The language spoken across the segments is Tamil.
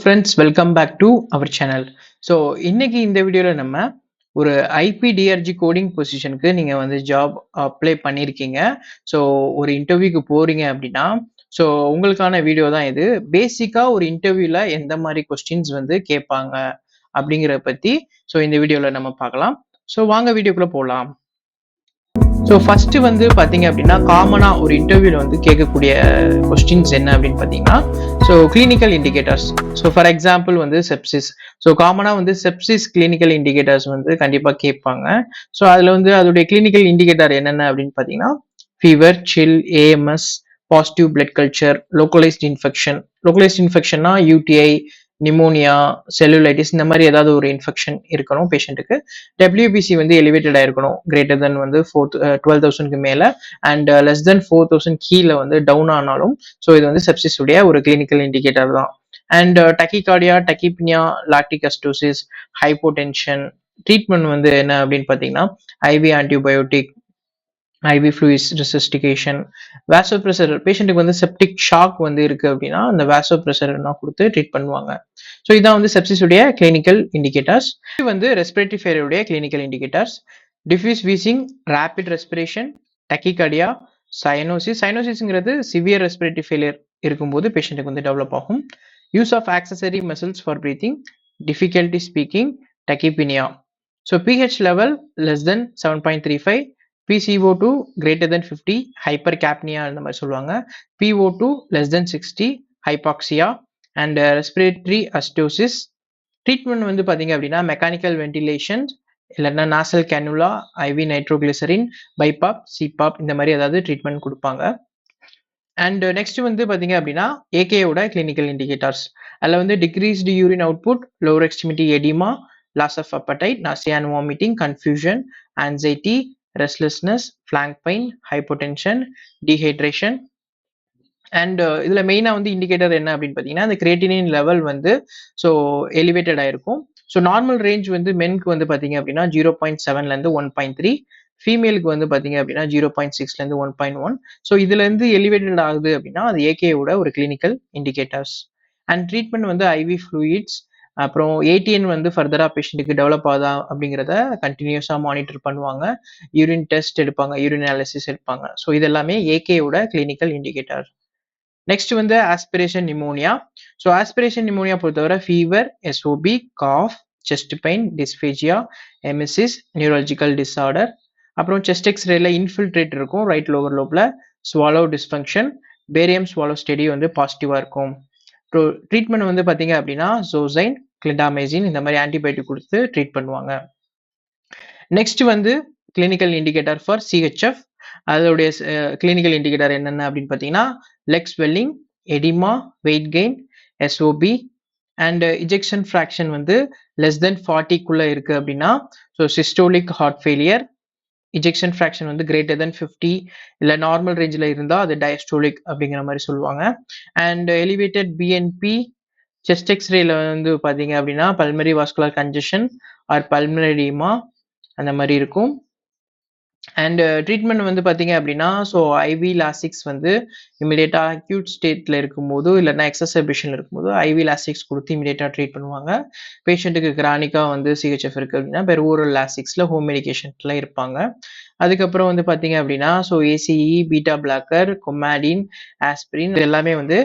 Friends welcome back to our channel. So இன்னைக்கு இந்த வீடியோவில் நம்ம ஒரு ஐபிடிஆர்ஜி கோடிங் பொசிஷனுக்கு நீங்கள் வந்து ஜாப் அப்ளை பண்ணியிருக்கீங்க. ஸோ ஒரு இன்டர்வியூக்கு போறீங்க அப்படின்னா ஸோ உங்களுக்கான வீடியோ தான் இது. பேசிக்காக ஒரு இன்டர்வியூவில் எந்த மாதிரி கொஸ்டின்ஸ் வந்து கேட்பாங்க அப்படிங்கிறத பற்றி ஸோ இந்த வீடியோவில் நம்ம பார்க்கலாம். ஸோ வாங்க வீடியோக்குள்ளே போகலாம். ஸோ ஃபர்ஸ்ட் வந்து பார்த்தீங்க அப்படின்னா காமனாக ஒரு இன்டர்வியூவில் வந்து கேட்கக்கூடிய கொஸ்டின்ஸ் என்ன அப்படின்னு பார்த்தீங்கன்னா so clinical indicators. So for example வந்து செப்சிஸ். ஸோ காமனாக வந்து செப்சிஸ் கிளினிக்கல் இண்டிகேட்டர்ஸ் வந்து கண்டிப்பாக கேட்பாங்க. ஸோ அதில் வந்து அதோடைய கிளினிக்கல் இண்டிகேட்டர் என்னென்ன அப்படின்னு பார்த்தீங்கன்னா fever, chill, AMS, positive blood culture, localised infection. Localised இன்ஃபெக்ஷன்னா யூடிஐ, நிமோனியா, செல்லுலைட்டிஸ் இந்த மாதிரி ஏதாவது ஒரு இன்ஃபெக்ஷன் இருக்கணும் பேஷண்ட்டுக்கு. டபிள்யூபிசி வந்து எலிவேட்டடாக இருக்கணும், கிரேட்டர் தென் வந்து 12,000க்கு மேலே அண்ட் லெஸ் தென் 4,000 கீழே வந்து டவுன் ஆனாலும் ஸோ இது வந்து செப்சிஸ் உடைய ஒரு கிளினிக்கல் இண்டிகேட்டர் தான். And tachycardia, tachypnoea, lactic acidosis, hypotension. Treatment வந்து என்ன அப்படின்னு பார்த்தீங்கன்னா IV antibiotic, IV fluids resuscitation, vasopressor. பேஷண்ட்டுக்கு வந்து செப்டிக் ஷாக் வந்து இருக்கு அப்படின்னா அந்த வேசோப்ரெசர் கொடுத்து ட்ரீட் பண்ணுவாங்க. ஸோ இதான் வந்து செப்சிஸ் உடைய கிளினிக்கல் இண்டிகேட்டர்ஸ். இது வந்து ரெஸ்பிரேட்டரி ஃபெயிலியர் உடைய clinical indicators. Diffuse wheezing, rapid respiration, tachycardia, cyanosis. சைனோசிஸ்ங்கிறது சிவியர் ரெஸ்பிரேட்டரி ஃபெயிலியர் இருக்கும்போது பேஷண்ட்டுக்கு வந்து டெவலப் ஆகும். Use of accessory muscles for breathing, difficulty speaking, tachypnoea. So pH level less than 7.35, PCO2 greater than 50, hypercapnia அந்த மாதிரி சொல்லுவாங்க. PO2 less than 60, hypoxia and respiratory astosis. Treatment வந்து பார்த்தீங்க அப்படின்னா மெக்கானிக்கல் வென்டிலேஷன் இல்லைன்னா நாசல் கேனுலா, ஐவி நைட்ரோகிளிசரின், பைபாப், சிபாப் இந்த மாதிரி ஏதாவது ட்ரீட்மெண்ட் கொடுப்பாங்க. அண்ட் நெக்ஸ்ட் வந்து பார்த்தீங்க அப்படின்னா ஏகேயோட கிளினிக்கல் இண்டிகேட்டர்ஸ். அதில் வந்து decreased urine output, lower extremity oedema, loss of appetite, nausea and vomiting, confusion, anxiety, restlessness, flank pain, hypotension, dehydration. And இதில் மெயினாக வந்து இண்டிகேட்டர் என்ன அப்படின்னு பார்த்தீங்கன்னா அந்த கிரியேட்டினின் லெவல் வந்து ஸோ எலிவேட்டட் ஆயிருக்கும். ஸோ நார்மல் ரேஞ்ச் வந்து மென்க்கு வந்து பார்த்தீங்க அப்படின்னா 0.7லேருந்து 1.3, ஃபீமேலுக்கு வந்து பார்த்தீங்க அப்படின்னா 0.6லேருந்து 1.1. ஸோ இதுலேருந்து எலிவேட்டட் ஆகுது அப்படின்னா அது ஏகேயோட ஒரு கிளினிக்கல் இண்டிகேட்டர்ஸ். அண்ட் ட்ரீட்மெண்ட் வந்து ஐவி ஃப்ளூயிட்ஸ், அப்புறம் ஏடிஎன் வந்து ஃபர்தராக பேஷண்ட்டுக்கு டெவலப் ஆகுதா அப்படிங்கிறத கண்டினியூஸாக மானிட்டர் பண்ணுவாங்க. யூரின் டெஸ்ட் எடுப்பாங்க, யூரின் அனாலிசிஸ் எடுப்பாங்க. ஸோ இது எல்லாமே ஏகேயோட கிளினிக்கல் இண்டிகேட்டர். நெக்ஸ்ட் வந்து aspiration pneumonia. So aspiration pneumonia பொறுத்தவரை fever, SOB, cough, chest pain, dysphagia, emesis, neurological disorder. அப்புறம் செஸ்ட் எக்ஸ்ரேல இன்ஃபில்ட்ரேட் இருக்கும் ரைட் லோவர் லோப்ல, swallow dysfunction, barium swallow study வந்து பாசிட்டிவாக இருக்கும். ட்ரீட்மெண்ட் வந்து பார்த்தீங்க அப்படின்னா ஜோசைன், கிளிண்டாமைசின் இந்த மாதிரி ஆன்டிபயோட்டிக் கொடுத்து ட்ரீட் பண்ணுவாங்க. நெக்ஸ்ட் வந்து கிளினிக்கல் இண்டிகேட்டர் ஃபார் சிஹெச்எஃப். அதோடைய கிளினிக்கல் இண்டிகேட்டர் என்னென்ன அப்படின்னு பார்த்தீங்கன்னா leg swelling, oedema, weight gain, SOB and ejection fraction வந்து லெஸ் தென் 40க்குள்ள இருக்கு அப்படின்னா so systolic heart failure. Ejection fraction வந்து கிரேட்டர் தென் 50 இல்லை நார்மல் ரேஞ்சில் இருந்தால் அது டயஸ்டோலிக் அப்படிங்கிற மாதிரி சொல்லுவாங்க. அண்ட் எலிவேட்டட் பிஎன்பி, செஸ்ட் எக்ஸ்ரேல வந்து பார்த்தீங்க அப்படின்னா pulmonary vascular congestion or pulmonary oedema அந்த மாதிரி இருக்கும். அண்ட் ட்ரீட்மெண்ட் வந்து பார்த்தீங்க அப்படின்னா ஸோ ஐவி லாசிக்ஸ் வந்து இமிடியேட்டாக அக்யூட் ஸ்டேட்டில் இருக்கும்போது இல்லைன்னா எக்ஸசர்பேஷனில் இருக்கும்போது ஐவி லாசிக்ஸ் கொடுத்து இமிடியேட்டாக ட்ரீட் பண்ணுவாங்க. பேஷண்ட்டுக்கு கிரானிக்காக வந்து சிஹெச்எஃப் இருக்குது அப்படின்னா பெர்ஓரல் லாசிக்ஸில் ஹோம் மெடிகேஷன்ஸில் இருப்பாங்க. அதுக்கப்புறம் வந்து பார்த்தீங்க அப்படின்னா so ACE, beta blocker, Coumadin, aspirin இது எல்லாமே வந்து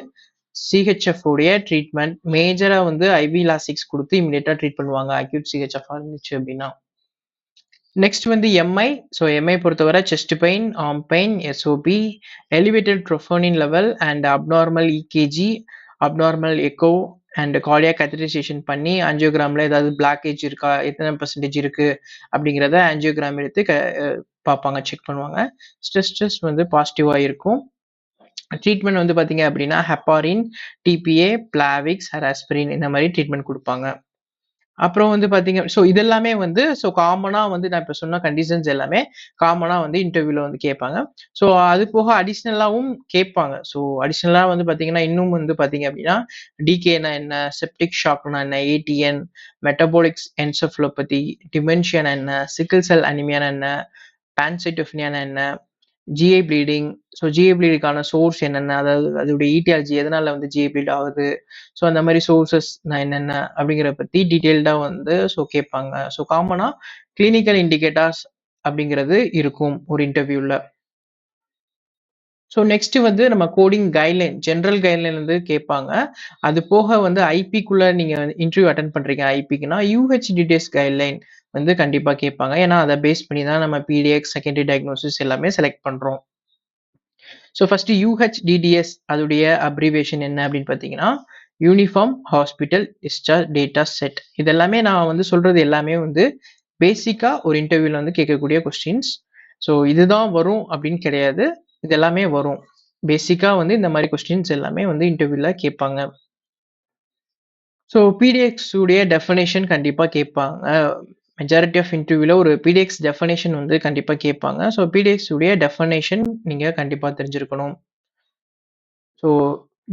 சிஹெச்எஃப் உடைய ட்ரீட்மெண்ட். மேஜராக வந்து ஐவி லாசிக்ஸ் கொடுத்து இமிடியேட்டாக ட்ரீட் பண்ணுவாங்க அக்யூட் சிஹெச்எஃப் இருந்துச்சு அப்படின்னா. நெக்ஸ்ட் வந்து எம்ஐ. ஸோ எம்ஐ பொறுத்தவரை chest pain, arm pain, SOB, elevated troponin level and abnormal EKG, abnormal echo and cardiac catheterisation பண்ணி ஆஞ்சியோகிராமில் ஏதாவது பிளாக்கேஜ் இருக்கா, எத்தனை பர்சன்டேஜ் இருக்கு அப்படிங்கிறத ஆஞ்சியோகிராம் எடுத்து பார்ப்பாங்க, செக் பண்ணுவாங்க. ஸ்ட்ரெஸ் டெஸ்ட் வந்து பாசிட்டிவாக இருக்கும். ட்ரீட்மெண்ட் வந்து பார்த்தீங்க அப்படின்னா ஹெப்பாரின், டிபிஏ, பிளாவிக்ஸ், ஹராஸ்பிரின் இந்த மாதிரி ட்ரீட்மெண்ட் கொடுப்பாங்க. அப்புறம் வந்து பார்த்தீங்க ஸோ இதெல்லாமே வந்து ஸோ காமனாக வந்து நான் இப்போ சொன்ன கண்டிஷன்ஸ் எல்லாமே காமனாக வந்து இன்டர்வியூவில் வந்து கேட்பாங்க. ஸோ அது போக அடிஷ்னலாகவும் கேட்பாங்க. ஸோ அடிஷ்னலாக வந்து பார்த்தீங்கன்னா இன்னும் வந்து பார்த்தீங்க அப்படின்னா டிகேனா என்ன, செப்டிக் ஷாக்னா என்ன, ஏடிஎன், மெட்டபாலிக்ஸ் என்செஃபலோபதி, டிமென்ஷியானா என்ன, சிக்கிள் செல் அனிமியானா என்ன, பான்சைட்டோஃபினியானா என்ன, ஜிஐ ப்ளீடிங். ஸோ ஜிஐ ப்ளீடிங்கான சோர்ஸ் என்னென்ன, அதாவது அதோடைய ஈட்டியாலஜி எதனால வந்து ஜிஐ ப்ளீட் ஆகுது, ஸோ அந்த மாதிரி சோர்சஸ் என்னென்ன அப்படிங்கிறத பற்றி டீட்டெயில்டாக வந்து ஸோ கேட்பாங்க. ஸோ காமனாக கிளினிக்கல் இண்டிகேட்டர்ஸ் அப்படிங்கிறது இருக்கும் ஒரு இன்டர்வியூவில். ஸோ நெக்ஸ்ட் வந்து நம்ம கோடிங் கைட்லைன், ஜென்ரல் கைட்லைன் வந்து கேட்பாங்க. அது போக வந்து ஐபிக்குள்ள நீங்க இன்டர்வியூ அட்டென்ட் பண்றீங்க ஐபிக்குன்னா யூஹெச்டிடிஎஸ் கைட்லைன் வந்து கண்டிப்பா கேட்பாங்க. ஏன்னா அதை பேஸ் பண்ணி தான் நம்ம பிடிஎக்ஸ், செகண்டரி டயக்னோசிஸ் எல்லாமே செலக்ட் பண்றோம். ஸோ ஃபர்ஸ்ட் யூஹெச்டிடிஎஸ் அதோடைய அப்ரிவேஷன் என்ன அப்படின்னு பார்த்தீங்கன்னா uniform hospital discharge data set. இது எல்லாமே நான் வந்து சொல்றது எல்லாமே வந்து பேசிக்கா ஒரு இன்டர்வியூல வந்து கேட்கக்கூடிய கொஸ்டின்ஸ். ஸோ இதுதான் வரும் அப்படின்னு கிடையாது, இது எல்லாமே வரும். பேசிக்கா வந்து இந்த மாதிரி கொஸ்டின்ஸ் எல்லாமே வந்து இன்டர்வியூல கேட்பாங்க. ஸோ பிடிஎக்ஸ் உடைய டெஃபினேஷன் கண்டிப்பா கேட்பாங்க. மெஜாரிட்டி ஆஃப் இன்டர்வியூல ஒரு பிடிஎக்ஸ் டெஃபினேஷன் வந்து கண்டிப்பா கேட்பாங்க. ஸோ பிடிஎக்ஸ் உடைய டெஃபினேஷன் நீங்க கண்டிப்பா தெரிஞ்சிருக்கணும். So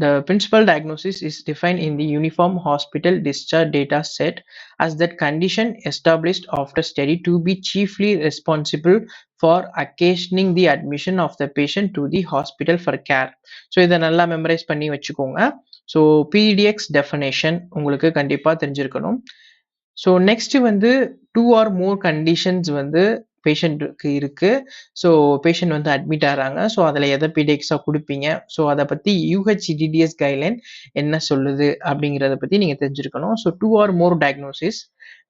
the principal diagnosis is defined in the Uniform Hospital Discharge Data Set as that condition established after study to be chiefly responsible for occasioning the admission of the patient to the hospital for care. So இதை நல்லா மெமரைஸ் பண்ணி வச்சுக்கோங்க. ஸோ பிடிஎக்ஸ் டெஃபினேஷன் உங்களுக்கு கண்டிப்பாக தெரிஞ்சிருக்கணும். ஸோ நெக்ஸ்ட் வந்து 2 or more கண்டிஷன்ஸ் வந்து பேஷண்ட்டுக்கு இருக்கு. ஸோ பேஷண்ட் வந்து அட்மிட் ஆகிறாங்க. ஸோ அதில் எதை பிடிஎக்ஸாக கொடுப்பீங்க, ஸோ அதை பற்றி யூஹெச்டிடிஎஸ் கைட்லைன் என்ன சொல்லுது அப்படிங்கிறத பற்றி நீங்கள் தெரிஞ்சிருக்கணும். So 2 or more diagnoses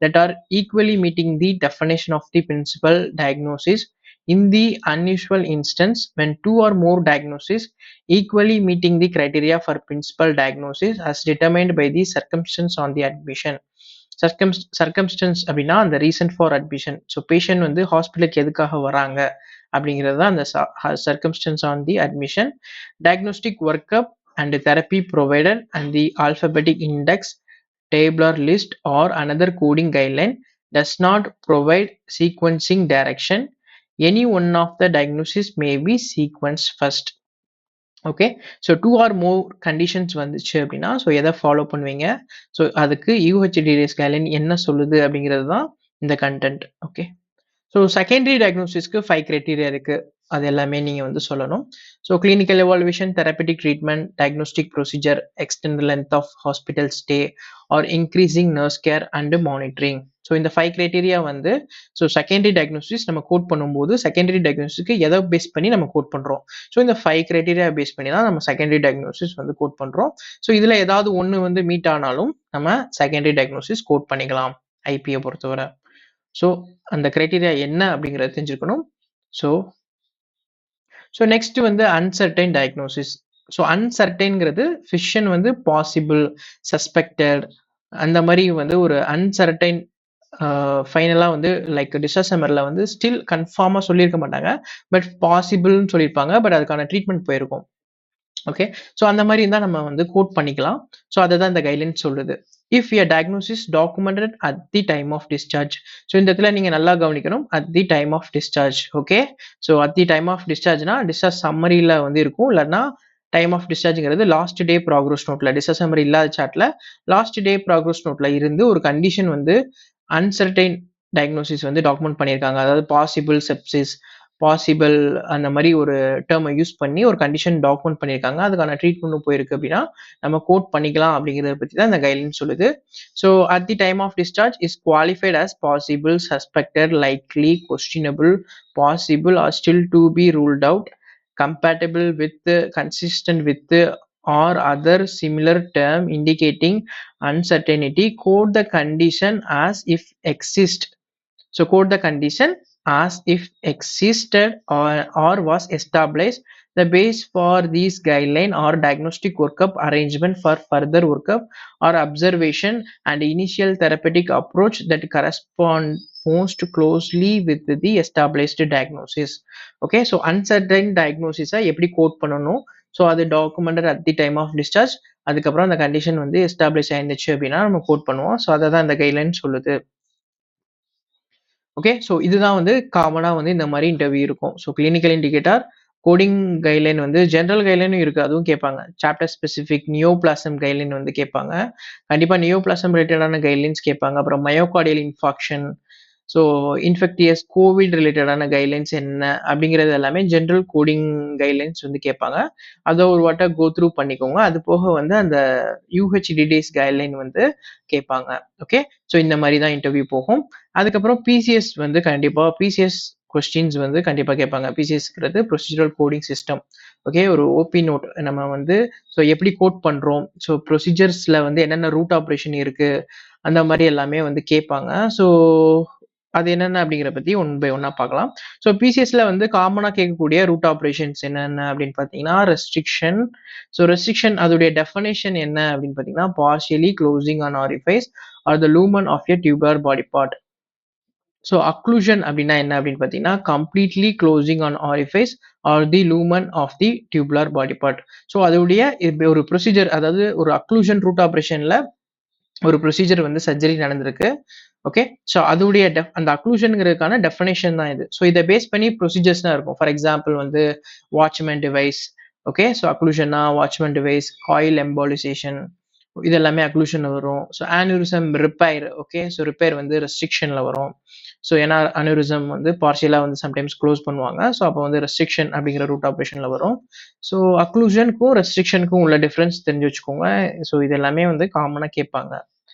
that are equally meeting the definition of the principal diagnosis in the unusual instance when 2 or more diagnoses equally meeting the criteria for principal diagnosis as determined by the circumstance on the admission. Circumstance அப்படின்னா அந்த reason for admission. So patient வந்து ஹாஸ்பிட்டலுக்கு எதுக்காக வராங்க அப்படிங்கிறது தான் அந்த circumstance on the admission. Diagnostic workup and therapy provided and the alphabetic index, tabular list or another coding guideline does not provide sequencing direction. Any one of the diagnoses may be sequenced first. Okay, so 2 or more conditions வந்துச்சு அப்படின்னா ஸோ எதை ஃபாலோ பண்ணுவீங்க, ஸோ அதுக்கு யூஹெச்டிடிஎஸ் கைட்லைன் என்ன சொல்லுது அப்படிங்கிறது தான் இந்த கண்டென்ட். ஓகே, ஸோ செகண்டரி டயக்னோசிஸ்க்கு 5 கிரைட்டீரியா இருக்கு, அது எல்லாமே நீங்கள் வந்து சொல்லணும். So clinical evaluation, therapeutic treatment, diagnostic procedure, extend length of hospital stay or increasing nurse care and monitoring. So இந்த 5 கிரைட்டீரியா வந்து ஸோ செகண்டரி டயக்னோசிஸ் நம்ம கோட் பண்ணும்போது செகண்டரி டயக்னோசிஸ்க்கு எதை பேஸ் பண்ணி நம்ம கோட் பண்ணுறோம், ஸோ இந்த 5 கிரைட்டீரியா பேஸ் பண்ணி தான் நம்ம செகண்டரி டயக்னோசிஸ் வந்து கோட் பண்ணுறோம். ஸோ இதில் ஏதாவது ஒன்று வந்து மீட் ஆனாலும் நம்ம செகண்டரி டயக்னோசிஸ் கோட் பண்ணிக்கலாம் ஐபியை பொறுத்தவரை. ஸோ அந்த கிரைட்டீரியா என்ன அப்படிங்கிறத தெரிஞ்சுக்கணும். ஸோ நெக்ஸ்ட் வந்து அன்சர்டைன் டயக்னோசிஸ். ஸோ அன்சர்டைன்ங்கிறது ஃபிஷன் வந்து பாசிபிள், சஸ்பெக்டட், அந்த மாதிரி வந்து ஒரு அன்சர்டைன் ஃபைனலாக வந்து லைக் டிசாஸ்டமரில் வந்து ஸ்டில் கன்ஃபார்மாக சொல்லியிருக்க மாட்டாங்க, பட் பாசிபிள்னு சொல்லியிருப்பாங்க, பட் அதுக்கான ட்ரீட்மெண்ட் போயிருக்கும். ஓகே, ஸோ அந்த மாதிரி இருந்தால் நம்ம வந்து கோட் பண்ணிக்கலாம். ஸோ அதை தான் இந்த கைட்லைன் சொல்லுது. If a diagnosis documented at the time of discharge. So இந்த இடத்துல நீங்கள் நல்லா கவனிக்கணும், at the time of discharge. Okay, so at the time of டிஸ்சார்ஜ்னா டிஸ்சார்ஜ் சம்மரியில் வந்து இருக்கும், இல்லைன்னா டைம் ஆஃப் டிஸ்சார்ஜ்ங்கிறது லாஸ்ட் டே ப்ராக்ரஸ் நோட்டில், டிஸ்சார்ஜ் சம்மரி இல்லாத சார்ட்டில் லாஸ்ட் டே ப்ராக்ரஸ் நோட்டில் இருந்து ஒரு கண்டிஷன் வந்து அன்சர்டைன் டயக்னோசிஸ் வந்து டாக்குமெண்ட் பண்ணியிருக்காங்க. அதாவது பாசிபிள் செப்சிஸ், பாசிபிள் அந்த மாதிரி ஒரு டேர்மை யூஸ் பண்ணி ஒரு கண்டிஷன் டாக்குமெண்ட் பண்ணியிருக்காங்க, அதுக்கான ட்ரீட்மெண்ட்டும் போயிருக்கு அப்படின்னா நம்ம கோட் பண்ணிக்கலாம் அப்படிங்கிறத பற்றி தான் இந்த கைட்லைன் சொல்லுது. So at the time of discharge is qualified as possible, suspected, likely, questionable, possible or still to be ruled out, compatible with, consistent with or other similar term indicating uncertainty. Quote the condition as if exist. So quote the condition as if existed or was established. The base for these guideline or diagnostic workup arrangement for further workup or observation and initial therapeutic approach that correspond most closely with the established diagnosis. Okay, so uncertain diagnosis எப்படி கோட் பண்ணணும், ஸோ அது documented at the time of discharge, அதுக்கப்புறம் அந்த கண்டிஷன் வந்து எஸ்டாப்ளிஷ் ஆயிருந்துச்சு அப்படின்னா நம்ம கோட் பண்ணுவோம். ஸோ அதை தான் இந்த கைட்லைன் சொல்லுது. ஓகே, ஸோ இதுதான் வந்து காமனாக வந்து இந்த மாதிரி இன்டர்வியூ இருக்கும். So clinical indicator, coding guideline வந்து ஜென்ரல் கைட்லைனும் இருக்குது, அதுவும் கேட்பாங்க. சாப்டர் ஸ்பெசிஃபிக் நியோபிளாசம் கைட்லைன் வந்து கேட்பாங்க, கண்டிப்பாக நியோபிளாசம் ரிலேட்டடான கைட்லைன்ஸ் கேட்பாங்க. அப்புறம் myocardial infarction, so infectious Covid ரிலேட்டடான கைட்லைன்ஸ் என்ன அப்படிங்கிறது எல்லாமே ஜென்ரல் கோடிங் கைட்லைன்ஸ் வந்து கேட்பாங்க. அதை ஒரு வாட்டை கோ த்ரூ பண்ணிக்கோங்க. அது போக வந்து அந்த UHDDS கைட்லைன் வந்து கேட்பாங்க. ஓகே, ஸோ இந்த மாதிரி தான் இன்டர்வியூ போகும். அதுக்கப்புறம் PCS வந்து கண்டிப்பாக PCS கொஸ்டின்ஸ் வந்து கண்டிப்பாக கேட்பாங்க. PCSங்கிறது ப்ரொசீஜரல் கோடிங் சிஸ்டம். ஓகே, ஒரு OP நோட் நம்ம வந்து ஸோ எப்படி கோட் பண்ணுறோம், ஸோ ப்ரொசீஜர்ஸில் வந்து என்னென்ன ரூட் ஆப்ரேஷன் இருக்குது, அந்த மாதிரி எல்லாமே வந்து கேட்பாங்க. ஸோ அது என்னென்ன அப்படிங்கிறத பற்றி ஒன் பை ஒன்னாக பார்க்கலாம். ஸோ பிசிஎஸ்ல வந்து காமனாக கேட்கக்கூடிய ரூட் ஆப்ரேஷன்ஸ் என்னென்ன அப்படின்னு பார்த்தீங்கன்னா ரெஸ்ட்ரிக்ஷன். ஸோ ரெஸ்ட்ரிக்ஷன் அதோடைய டெஃபனேஷன் என்ன அப்படின்னு பார்த்தீங்கன்னா partially closing an orifice or the lumen of a tubular body part. So occlusion அப்படின்னா என்ன அப்படின்னு பார்த்தீங்கன்னா completely closing an orifice or the lumen of the tubular body part. So அதோடைய ஒரு ப்ரொசீஜர், அதாவது ஒரு அக்ளூஷன் ரூட் ஆப்ரேஷன்ல ஒரு ப்ரொசீஜர் வந்து சர்ஜரி நடந்திருக்கு. ஓகே, ஸோ அதோடைய அந்த அக்ளூஷனுங்கிறதுக்கான டெஃபினேஷன் தான் இது. ஸோ இதை பேஸ் பண்ணி ப்ரொசீஜர்ஸ் தான் இருக்கும். ஃபார் எக்ஸாம்பிள் வந்து வாட்ச்மேன் டிவைஸ். ஓகே, ஸோ அக்ளூஷன்னா வாட்ச்மேன் டிவைஸ், காயில் எம்பாலிசேஷன், இது எல்லாமே அக்ளூஷன்ல வரும். So aneurysm repair. Okay, so repair வந்து ரெஸ்ட்ரிக்ஷன்ல வரும். ஸோ ஏன்னா அனியூரிசம் வந்து பார்ஷியலாக வந்து சம்டைம்ஸ் க்ளோஸ் பண்ணுவாங்க. ஸோ அப்போ வந்து ரெஸ்ட்ரிக்ஷன் அப்படிங்கிற ரூட் ஆப்ரேஷன்ல வரும். ஸோ அக்ளூஷனுக்கும் ரெஸ்ட்ரிக்ஷனுக்கும் உள்ள டிஃபரன்ஸ் தெரிஞ்சு வச்சுக்கோங்க. ஸோ இது எல்லாமே வந்து காமனாக கேட்பாங்க.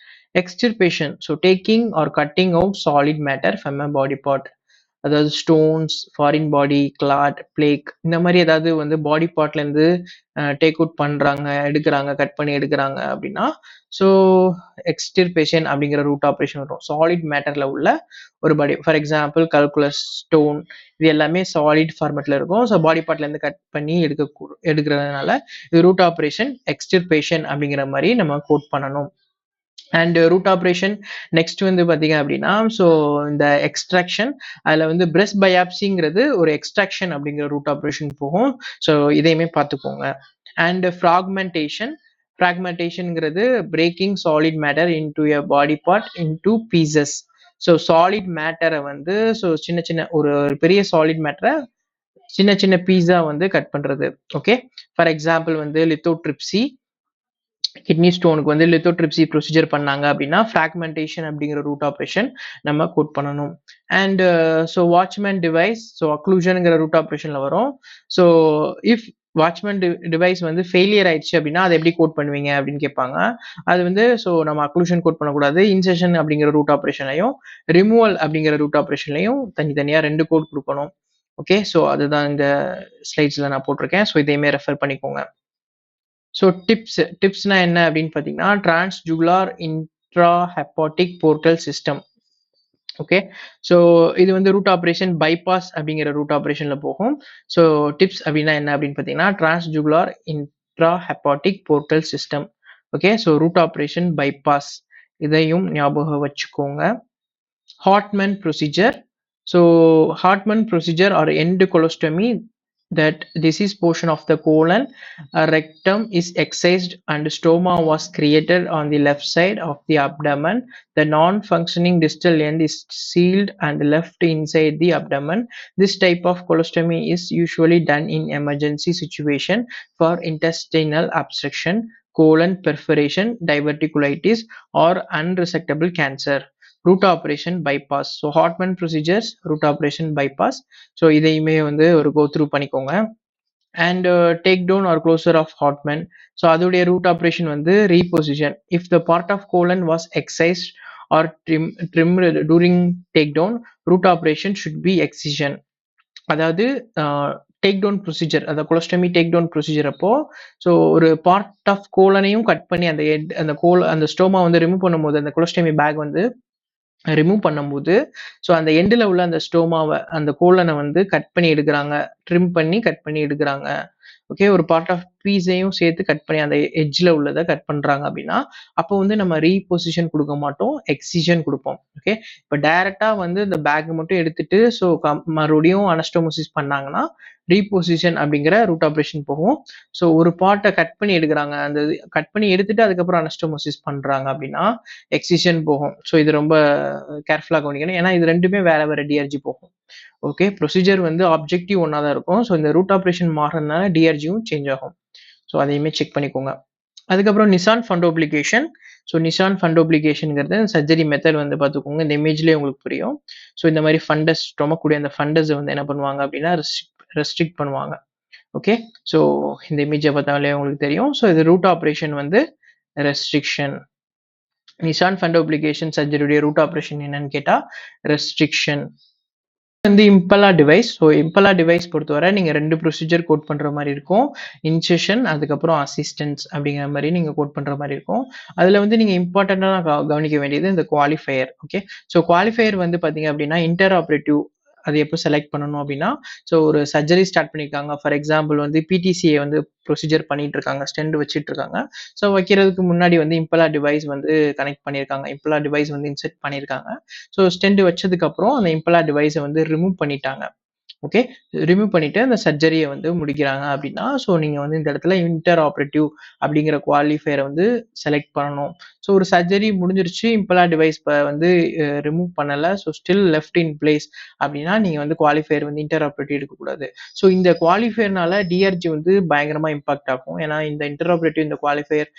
Extirpation, so taking or cutting out solid matter from a body part. அதாவது stones, foreign body, clot, plaque, இந்த மாதிரி ஏதாவது வந்து பாடி பார்ட்லேருந்து டேக் அவுட் பண்ணுறாங்க, எடுக்கிறாங்க, கட் பண்ணி எடுக்கிறாங்க அப்படின்னா ஸோ எக்ஸ்டிர்பேஷன் அப்படிங்கிற ரூட் ஆப்ரேஷன் வரும். சாலிட் மேட்டரில் உள்ள ஒரு பாடி, ஃபார் எக்ஸாம்பிள் கல்குலஸ், ஸ்டோன், இது எல்லாமே சாலிட் ஃபார்மேட்டில் இருக்கும். ஸோ பாடி பார்ட்லேருந்து கட் பண்ணி எடுக்கிறதுனால இது ரூட் ஆப்ரேஷன் எக்ஸ்டிர்பேஷன் அப்படிங்கிற மாதிரி நம்ம கோட் பண்ணணும். அண்ட் ரூட் ஆப்ரேஷன் நெக்ஸ்ட் வந்து பார்த்தீங்க அப்படின்னா ஸோ இந்த எக்ஸ்ட்ராக்ஷன், அதில் வந்து பிரெஸ்ட் பயாப்சிங்கிறது ஒரு எக்ஸ்ட்ராக்ஷன் அப்படிங்கிற ரூட் ஆப்ரேஷன் போகும். ஸோ இதையுமே பார்த்துக்கோங்க. அண்ட் ஃப்ராக்மெண்டேஷன்ங்கிறது breaking solid matter into a body part into pieces. So solid மேட்டரை வந்து ஸோ சின்ன சின்ன ஒரு பெரிய சாலிட் மேட்டரை சின்ன சின்ன பீஸா வந்து கட் பண்ணுறது. ஓகே, ஃபார் எக்ஸாம்பிள் வந்து லித்தோட்ரிப்சி, கிட்னி ஸ்டோனுக்கு வந்து லித்தோட்ரிப்சி ப்ரொசீஜர் பண்ணாங்க அப்படின்னா ஃப்ராக்மெண்டேஷன் அப்படிங்கிற ரூட் ஆப்ரேஷன் நம்ம கோட் பண்ணணும். And so Watchman device, so அக்ளூஷனுங்கிற ரூட் ஆப்ரேஷன்ல வரும். ஸோ இஃப் வாட்ச்மேன் டிவைஸ் வந்து ஃபெயிலியர் ஆயிடுச்சு அப்படின்னா அதை எப்படி கோட் பண்ணுவீங்க அப்படின்னு கேட்பாங்க. அது வந்து ஸோ நம்ம அக்ளூஷன் கோட் பண்ணக்கூடாது. இன்செஷன் அப்படிங்கிற ரூட் ஆப்ரேஷன்லையும் ரிமூவல் அப்படிங்கிற ரூட் ஆப்ரேஷன்லையும் தனித்தனியாக 2 கோட் கொடுக்கணும். ஓகே, ஸோ அதுதான் இந்த ஸ்லைட்ஸில் நான் போட்டிருக்கேன். ஸோ இதையுமே ரெஃபர் பண்ணிக்கோங்க. ஸோ டிப்ஸ்னா என்ன அப்படின்னு பார்த்தீங்கன்னா transjugular intrahepatic portal system. Okay, so இது வந்து ரூட் ஆப்ரேஷன் பைபாஸ் அப்படிங்கிற ரூட் ஆப்ரேஷன்ல போகும். ஸோ டிப்ஸ் அப்படின்னா என்ன அப்படின்னு பார்த்தீங்கன்னா transjugular intrahepatic portal system. Okay, so root operation bypass, இதையும் ஞாபகம் வச்சுக்கோங்க. Hartmann procedure. So Hartmann procedure or endocostomy, that disease portion of the colon, rectum is excised and stoma was created on the left side of the abdomen. The non-functioning distal end is sealed and left inside the abdomen. This type of colostomy is usually done in emergency situation for intestinal obstruction, colon perforation, diverticulitis or unresectable cancer. Root operation bypass. So Hartmann procedures, root operation bypass. So இதையுமே வந்து ஒரு கோ த்ரூ பண்ணிக்கோங்க. And take down or closure of Hartmann. So அதோடைய ரூட் ஆப்ரேஷன் வந்து reposition. If the part of colon was excised or trimmed during take down, root operation should be excision. அதாவது டேக் டவுன் ப்ரொசீஜர், அதாவது கொலஸ்டமி டேக் டவுன் ப்ரொசீஜர் அப்போ ஸோ ஒரு பார்ட் ஆஃப் கோலனையும் கட் பண்ணி அந்த ஸ்டோமா வந்து ரிமூவ் பண்ணும்போது அந்த கொலஸ்டமி பேக் வந்து ரிமூவ் பண்ணும்போது ஸோ அந்த எண்டில் உள்ள அந்த ஸ்டோமாவை, அந்த கோலனை வந்து கட் பண்ணி எடுக்கிறாங்க, ட்ரிம் பண்ணி கட் பண்ணி எடுக்கிறாங்க. ஓகே, ஒரு பார்ட் ஆஃப் பீஸையும் சேர்த்து கட் பண்ணி அந்த எட்ஜில் உள்ளதை கட் பண்ணுறாங்க அப்படின்னா அப்போ வந்து நம்ம ரீபொசிஷன் கொடுக்க மாட்டோம், எக்ஸிஷன் கொடுப்போம். ஓகே, இப்போ டைரெக்டாக வந்து இந்த பேக் மட்டும் எடுத்துட்டு ஸோ மறுபடியும் அனஸ்டோமோசிஸ் பண்ணாங்கன்னா ரீபொசிஷன் அப்படிங்கிற ரூட் ஆப்ரேஷன் போகும். ஸோ ஒரு பார்ட்டை கட் பண்ணி எடுக்கிறாங்க, அந்த கட் பண்ணி எடுத்துட்டு அதுக்கப்புறம் அனஸ்டோமோசிஸ் பண்ணுறாங்க அப்படின்னா எக்ஸிஷன் போகும். ஸோ இது ரொம்ப கேர்ஃபுல்லாக கவனிக்கணும், ஏன்னா இது ரெண்டுமே வேற வேற டிஆர்ஜி போகும். ஓகே, ப்ரொசீஜர் வந்து ஆப்ஜெக்டிவ் ஒன்றா தான் இருக்கும். ஸோ இந்த ரூட் ஆப்ரேஷன் மாறுறதுனால டிஆர்ஜியும் சேஞ்ச் ஆகும். ஸோ அதையுமே செக் பண்ணிக்கோங்க. அதுக்கப்புறம் Nissen fundoplication. So Nissen ஃபண்ட் ஒப்ளிகேஷன்ங்கிறது சர்ஜரி மெத்தட் வந்து பார்த்துக்கோங்க. இந்த இமேஜ்லேயே உங்களுக்கு புரியும். ஸோ இந்த மாதிரி ஃபண்டஸ் ஸ்டொமக்குடைய அந்த ஃபண்டஸை வந்து என்ன பண்ணுவாங்க அப்படின்னா ரெஸ்ட்ரிக்ட் பண்ணுவாங்க. ஓகே. ஸோ இந்த இமேஜை பார்த்தாலே உங்களுக்கு தெரியும். ஸோ இது ரூட் ஆப்ரேஷன் வந்து ரெஸ்ட்ரிக்ஷன். நிசான் ஃபண்ட் ஒப்ளிகேஷன் சர்ஜரியுடைய ரூட் ஆப்ரேஷன் என்னன்னு கேட்டால் ரெஸ்ட்ரிக்ஷன். வந்து Impella device. So Impella device பொறுத்தவரை நீங்கள் 2 ப்ரொசீஜர் கோட் பண்ணுற மாதிரி இருக்கும். இன்செஷன் அதுக்கப்புறம் அசிஸ்டன்ஸ் அப்படிங்கிற மாதிரி நீங்கள் கோட் பண்ணுற மாதிரி இருக்கும். அதில் வந்து நீங்கள் இம்பார்ட்டண்ட்டாக கவனிக்க வேண்டியது இந்த குவாலிஃபயர். ஓகே. ஸோ குவாலிஃபயர் வந்து பார்த்தீங்க அப்படின்னா இன்டர் ஆப்ரேட்டிவ் அது எப்போ செலக்ட் பண்ணணும் அப்படின்னா, ஸோ ஒரு சர்ஜரி ஸ்டார்ட் பண்ணியிருக்காங்க. ஃபார் எக்ஸாம்பிள் வந்து பிடிசிஏ வந்து ப்ரொசீஜர் பண்ணிட்டு இருக்காங்க, ஸ்டெண்ட் வச்சுட்டு இருக்காங்க. ஸோ வைக்கிறதுக்கு முன்னாடி வந்து இம்பலா டிவைஸ் வந்து கனெக்ட் பண்ணியிருக்காங்க, இம்பலா டிவைஸ் வந்து இன்செர்ட் பண்ணியிருக்காங்க. ஸோ ஸ்டெண்ட் வச்சதுக்கப்புறம் அந்த இம்பலா டிவைஸை வந்து ரிமூவ் பண்ணிட்டாங்க. ஓகே. ரிமூவ் பண்ணிட்டு அந்த சர்ஜரியை வந்து முடிக்கிறாங்க அப்படின்னா, ஸோ நீங்கள் வந்து இந்த இடத்துல இன்டர் ஆப்ரேட்டிவ் அப்படிங்கிற குவாலிஃபயரை வந்து செலக்ட் பண்ணணும். ஸோ ஒரு சர்ஜரி முடிஞ்சிருச்சு, இம்பலா டிவைஸ் வந்து ரிமூவ் பண்ணலை, so still left in place அப்படின்னா நீங்கள் வந்து குவாலிஃபயர் வந்து இன்டர் ஆப்ரேட்டிவ் எடுக்கக்கூடாது. ஸோ இந்த குவாலிஃபயர்னால டிஆர்ஜி வந்து பயங்கரமாக இம்பாக்ட் ஆகும். ஏன்னா இந்த இன்டர் ஆப்ரேட்டிவ் இந்த குவாலிஃபயர்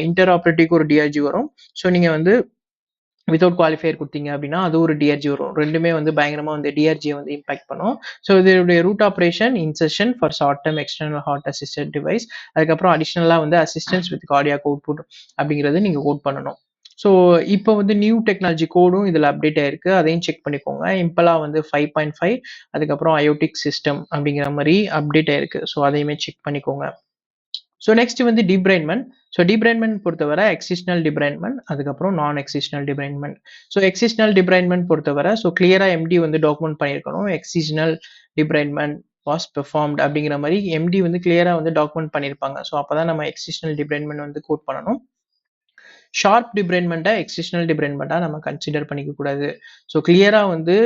இன்டர் ஆப்ரேட்டிவ்க்கு ஒரு டிஆர்ஜி வரும். ஸோ நீங்கள் வந்து வித்தவுட் குவாலிஃபயர் கொடுத்தீங்க அப்படின்னா அது ஒரு டிஆர்ஜி வரும். ரெண்டுமே வந்து பயங்கரமாக வந்து டிஆர்ஜியை வந்து இம்பாக்ட் பண்ணும். ஸோ இதனுடைய root operation incision for short term external heart assistant device. அதுக்கப்புறம் அடிஷ்னலாக வந்து அசிஸ்டன்ஸ் வித் கார்டியாக் அவுட்புட் அப்படிங்கிறது நீங்கள் கோட் பண்ணணும். ஸோ இப்போ வந்து நியூ டெக்னாலஜி கோடும் இதில் அப்டேட் ஆயிருக்கு, அதையும் செக் பண்ணிக்கோங்க. இம்பலா வந்து 5.5 அதுக்கப்புறம் அயோட்டிக் சிஸ்டம் அப்படிங்கிற மாதிரி அப்டேட் ஆயிருக்கு. ஸோ அதையுமே செக் பண்ணிக்கோங்க. ஸோ நெக்ஸ்ட் வந்து டிப்ரைன்மெண்ட். ஸோ டிப்ரைன்மெண்ட் பொறுத்தவரை எக்ஸிஸ்னல் டிப்ரைன்மெண்ட் அதுக்கப்புறம் நான் எக்ஸிஸ்னல் டிப்ரைன்மெண்ட். ஸோ எக்ஸிஸ்னல் டிப்ரைன்மெண்ட் பொறுத்தவரை ஸோ கிளியராக எம்டி வந்து டாக்குமெண்ட் பண்ணியிருக்கணும். எக்ஸிஸ்னல் டிப்ரைன்மெண்ட் வாஸ் பெர்ஃபார்ம்ட் அப்படிங்கிற மாதிரி எம்டி வந்து கிளியராக வந்து டாக்குமெண்ட் பண்ணியிருப்பாங்க. ஸோ அப்போ தான் நம்ம எக்ஸிஸ்னல் டிப்ரைன்மெண்ட் வந்து கோட் பண்ணணும். ஷார்ப் டிப்ரைன்மெண்ட்டை எக்ஸிஸ்னல் டிப்ரைன்மெண்ட்டாக நம்ம கன்சிடர் பண்ணிக்க கூடாது. ஸோ கிளியராக வந்து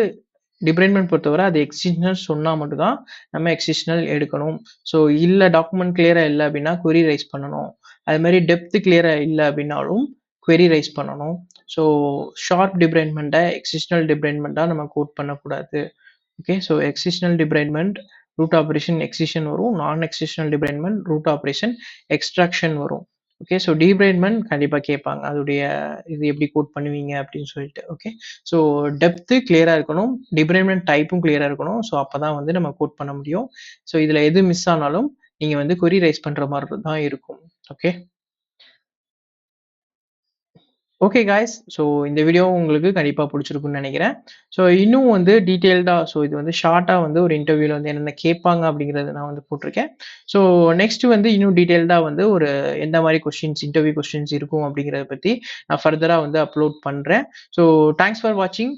டிப்ரைன்மெண்ட் பொறுத்தவரை அது எக்ஸிஸ்னல் சொன்னால் மட்டும்தான் நம்ம எக்ஸிஸ்னல் எடுக்கணும். ஸோ இல்லை டாக்குமெண்ட் கிளியராக இல்லை அப்படின்னா query ரைஸ் பண்ணணும். அது மாதிரி டெப்த் கிளியராக இல்லை அப்படின்னாலும் query ரைஸ் பண்ணணும். ஸோ ஷார்ப் டிப்ரைன்மெண்ட்டை எக்ஸிஸ்னல் டிப்ரைன்மெண்ட்டாக நம்ம கோட் பண்ணக்கூடாது. ஓகே. ஸோ எக்ஸிஸ்னல் டிப்ரைன்மெண்ட் ரூட் ஆப்ரேஷன் எக்ஸிஷன் வரும், நான் எக்ஸிஸ்னல் டிப்ரைன்மெண்ட் ரூட் ஆப்ரேஷன் எக்ஸ்ட்ராக்ஷன் வரும். ஓகே. ஸோ டிப்ரைன்மெண்ட் கண்டிப்பாக கேட்பாங்க, அதோடைய இது எப்படி கோட் பண்ணுவீங்க அப்படின்னு சொல்லிட்டு. ஓகே. ஸோ டெப்த்து கிளியராக இருக்கணும், டிப்ரைன்மெண்ட் டைப்பும் கிளியராக இருக்கணும். ஸோ அப்போ தான் வந்து நம்ம கோட் பண்ண முடியும். ஸோ இதில் எது மிஸ் ஆனாலும் நீங்கள் வந்து query ரைஸ் பண்ணுற மாதிரி தான் இருக்கும். ஓகே. Okay guys. ஸோ இந்த வீடியோ உங்களுக்கு கண்டிப்பாக பிடிச்சிருக்குன்னு நினைக்கிறேன். ஸோ இன்னும் வந்து டீட்டெயில்டாக ஸோ இது வந்து ஷார்ட்டாக வந்து ஒரு இன்டர்வியூவில் வந்து என்னென்ன கேட்பாங்க அப்படிங்கிறத நான் வந்து போட்டிருக்கேன். ஸோ நெக்ஸ்ட் வந்து இன்னும் டீட்டெயில்டாக வந்து ஒரு எந்த மாதிரி கொஸ்டின்ஸ் இன்டர்வியூ கொஸ்டின்ஸ் இருக்கும் அப்படிங்கிறத பற்றி நான் ஃபர்தராக வந்து அப்லோட் பண்ணுறேன். ஸோ தேங்க்ஸ் ஃபார் வாட்சிங்.